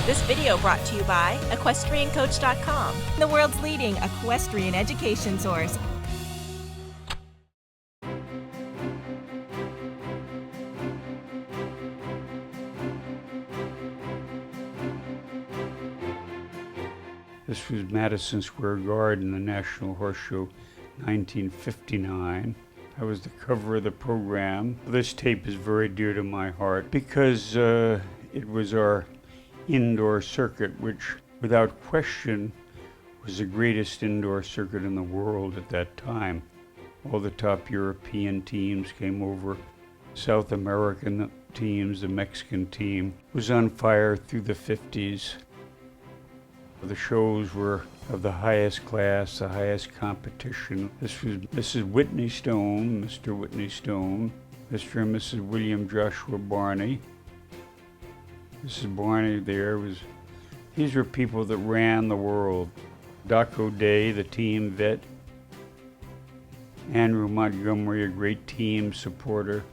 This video brought to you by EquestrianCoach.com, the world's leading equestrian education source. This was Madison Square Garden, the National Horse Show, 1959. I was the cover of the program. This tape is very dear to my heart because it was our indoor circuit, which without question was the greatest indoor circuit in the world at that time. All the top European teams came over. South American teams, the Mexican team was on fire through the 50s. The shows were of the highest class, the highest competition. This was Mrs. Whitney Stone, Mr. Whitney Stone, Mr. and Mrs. William Joshua Barney. Mrs. Barney there was, these were people that ran the world. Doc O'Day, the team vet. Andrew Montgomery, a great team supporter.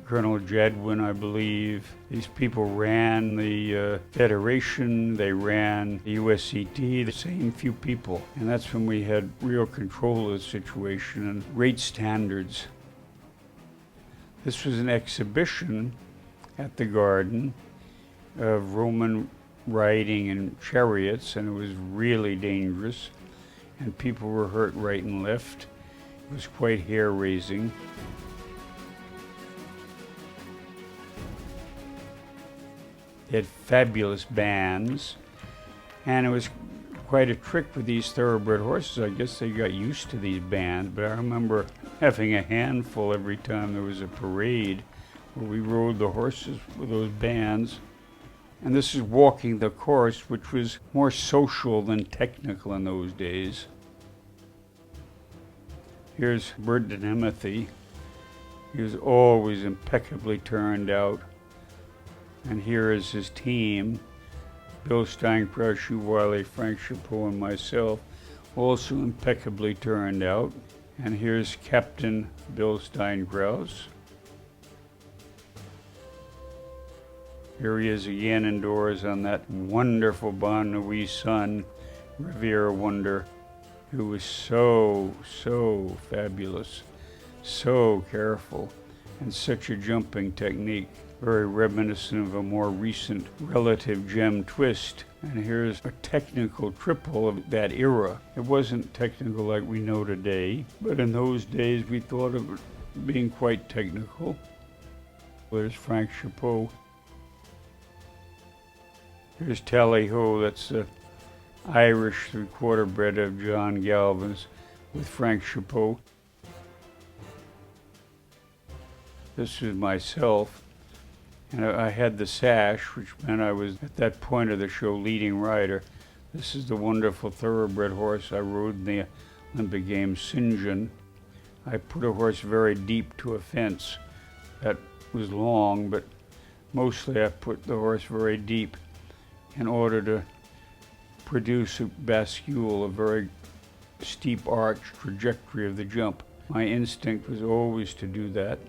Colonel Jadwin, I believe. These people ran the Federation, they ran the USCT, the same few people. And that's when we had real control of the situation and great standards. This was an exhibition at the Garden of Roman riding in chariots, and it was really dangerous. And people were hurt right and left. It was quite hair-raising. They had fabulous bands, and it was quite a trick with these thoroughbred horses. I guess they got used to these bands, but I remember having a handful every time there was a parade where we rode the horses with those bands. And this is walking the course, which was more social than technical in those days. Here's BERT Timothy. He was always impeccably turned out. And here is his team, Bill Steinkraus, Hugh WILEY, Frank Chapeau, and myself, also impeccably turned out. And here's Captain Bill Steinkraus. Here he is again indoors on that wonderful Bon Nuit Sun, Riviera Wonder, who was so fabulous, so careful, and such a jumping technique. Very reminiscent of a more recent relative gem twist. And here's a technical triple of that era. It wasn't technical like we know today, but in those days we thought of it being quite technical. There's Frank Chapeau. Here's Tally Ho, that's the Irish three-quarter bred of John Galvin's with Frank Chapeau. This is myself. And I had the sash, which meant I was, at that point of the show, leading rider. This is the wonderful thoroughbred horse I rode in the Olympic Games, St. John. I put a horse very deep to a fence that was long, but mostly I put the horse very deep in order to produce a bascule, a very steep arch trajectory of the jump. My instinct was always to do that.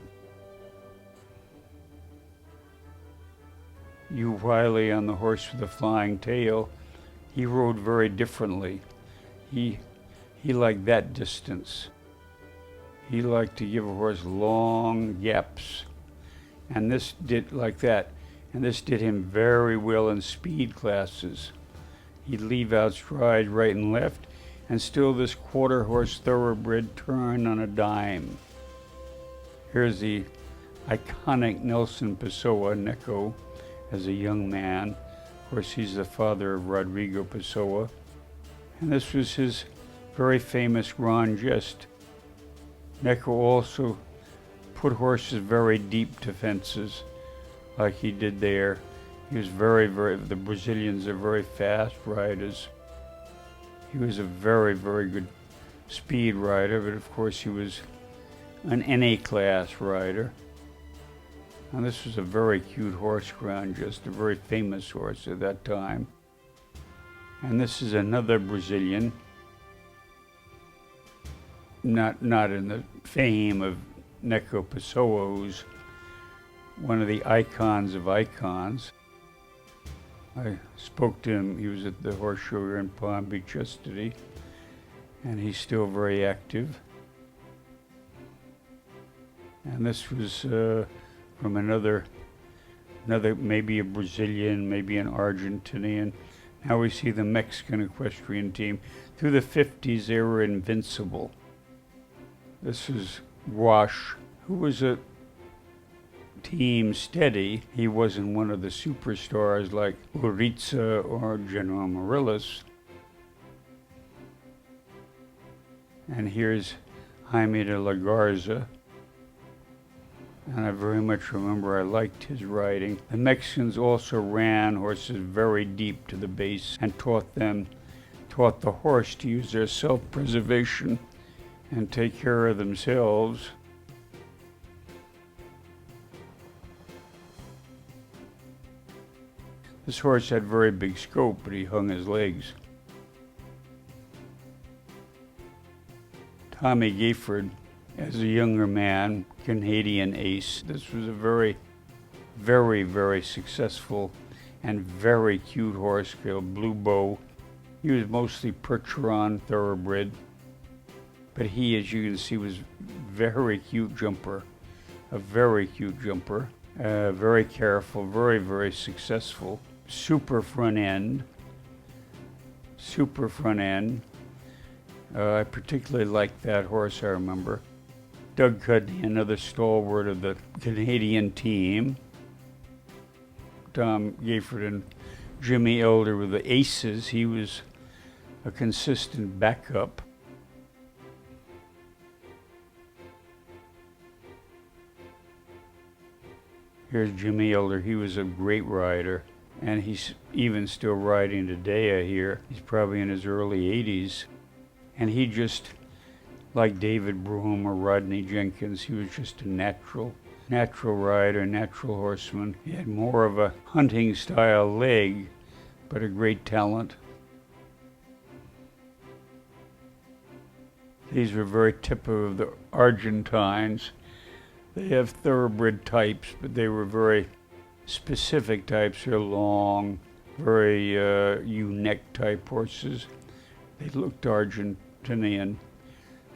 Hugh WILEY on the horse with the flying tail, he rode very differently. He liked that distance. He liked to give a horse long gaps. And this did like that. And this did him very well in speed classes. He'd leave out stride right and left, and still this quarter horse thoroughbred turned on a dime. Here's the iconic Nelson Pessoa, Neko, as a young man. Of course, he's the father of Rodrigo Pessoa. And this was his very famous Grand Geste. Neko also put horses very deep to fences, like he did there. He was the Brazilians are very fast riders. He was a very good speed rider, but of course he was an NA class rider. And this was a very cute horse, Grand Geste, a very famous horse at that time. And this is another Brazilian, not in the fame of Neko Pessoa, who's one of the icons of icons. I spoke to him. He was at the horse show here in Palm Beach yesterday, and he's still very active. And this was from another, maybe a Brazilian, maybe an Argentinian. Now we see the Mexican equestrian team. Through the 50s, they were invincible. This is Wash, who was a team steady. He wasn't one of the superstars like Uritza or General Morillas. And here's Jaime de la Garza. And I very much remember I liked his riding. The Mexicans also ran horses very deep to the base and taught the horse to use their self-preservation and take care of themselves. This horse had very big scope, but he hung his legs. Tommy GAYFORD, as a younger man, Canadian ace. This was a very, very, very successful and very cute horse called Blue Bow. He was mostly Percheron thoroughbred, but he, as you can see, was very cute jumper, a very cute jumper, very careful, very, very successful. Super front end. I particularly liked that horse, I remember. Doug CUDNEY, another stalwart of the Canadian team. Tom GAYFORD and Jimmy Elder were the aces. He was a consistent backup. Here's Jimmy Elder. He was a great rider, and he's even still riding today, I hear. He's probably in his early 80s. And he just, like David Broome or Rodney Jenkins, he was just a natural rider, natural horseman. He had more of a hunting style leg, but a great talent. These were very typical of the Argentines. They have thoroughbred types, but they were very specific types. They're long, very ewe-neck type horses. They looked Argentinian,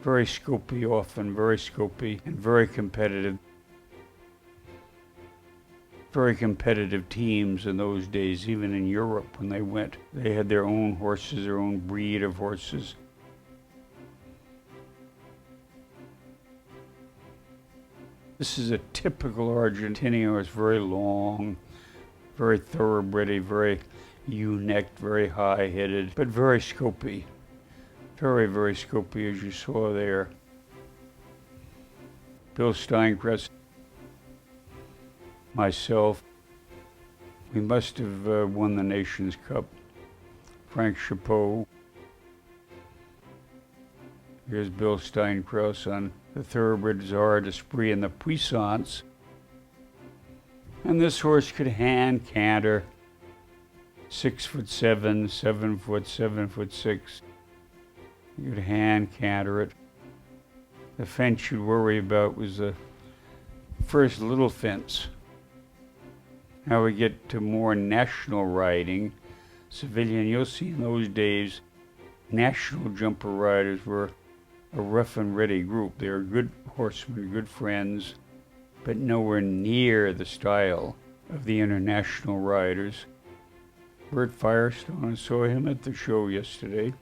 very scopy often, very scopy, and very competitive. Very competitive teams in those days, even in Europe when they went. They had their own horses, their own breed of horses. This is a typical Argentinian horse, very long, very thoroughbred, very ewe-necked, very high-headed, but very scopy. Very, very scopy, as you saw there. Bill Steincrest, myself, we must have won the Nations Cup. Frank Chapeau. Here's Bill Steincrest on the thoroughbred Zara d'Esprit and the Puissance. And this horse could hand canter 6'7", 7 foot, 7'6". You could hand canter it. The fence you'd worry about was the first little fence. Now we get to more national riding. Civilian, you'll see in those days, national jumper riders were a rough and ready group. They were good horsemen, good friends, but nowhere near the style of the international riders. BERT Firestone, I saw him at the show yesterday.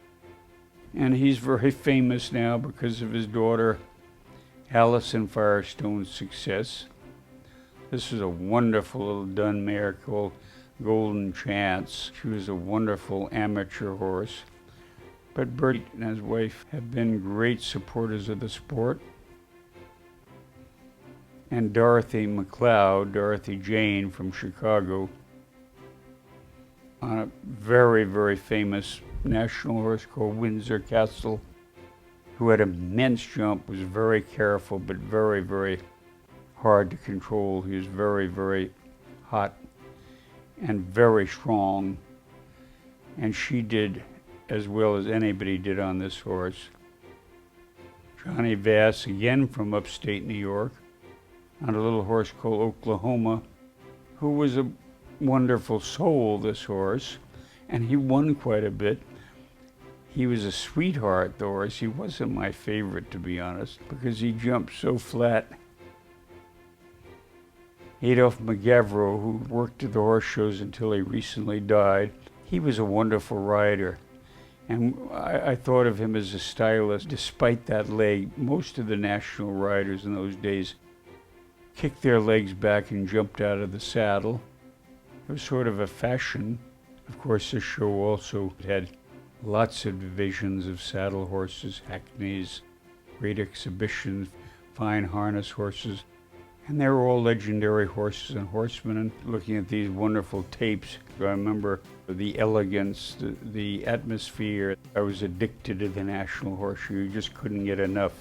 And he's very famous now because of his daughter, Allison Firestone's success. This is a wonderful little dun mare called Golden Chance. She was a wonderful amateur horse. But BERT and his wife have been great supporters of the sport. And Dorothy McLeod, Dorothy Jane from Chicago, on a very, very famous national horse called Windsor Castle, who had immense jump, was very careful, but very, very hard to control. He was very, very hot and very strong. And she did as well as anybody did on this horse. Johnny Vass, again from upstate New York, on a little horse called Oklahoma, who was a wonderful soul, this horse, and he won quite a bit. He was a sweetheart, the horse. He wasn't my favorite, to be honest, because he jumped so flat. Adolph McGavro, who worked at the horse shows until he recently died, he was a wonderful rider. And I thought of him as a stylist. Despite that leg, most of the national riders in those days kicked their legs back and jumped out of the saddle. It was sort of a fashion. Of course, this show also had lots of divisions of saddle horses, hackneys, great exhibitions, fine harness horses. And they were all legendary horses and horsemen. And looking at these wonderful tapes, I remember the elegance, the atmosphere. I was addicted to the National Horse Show. You just couldn't get enough.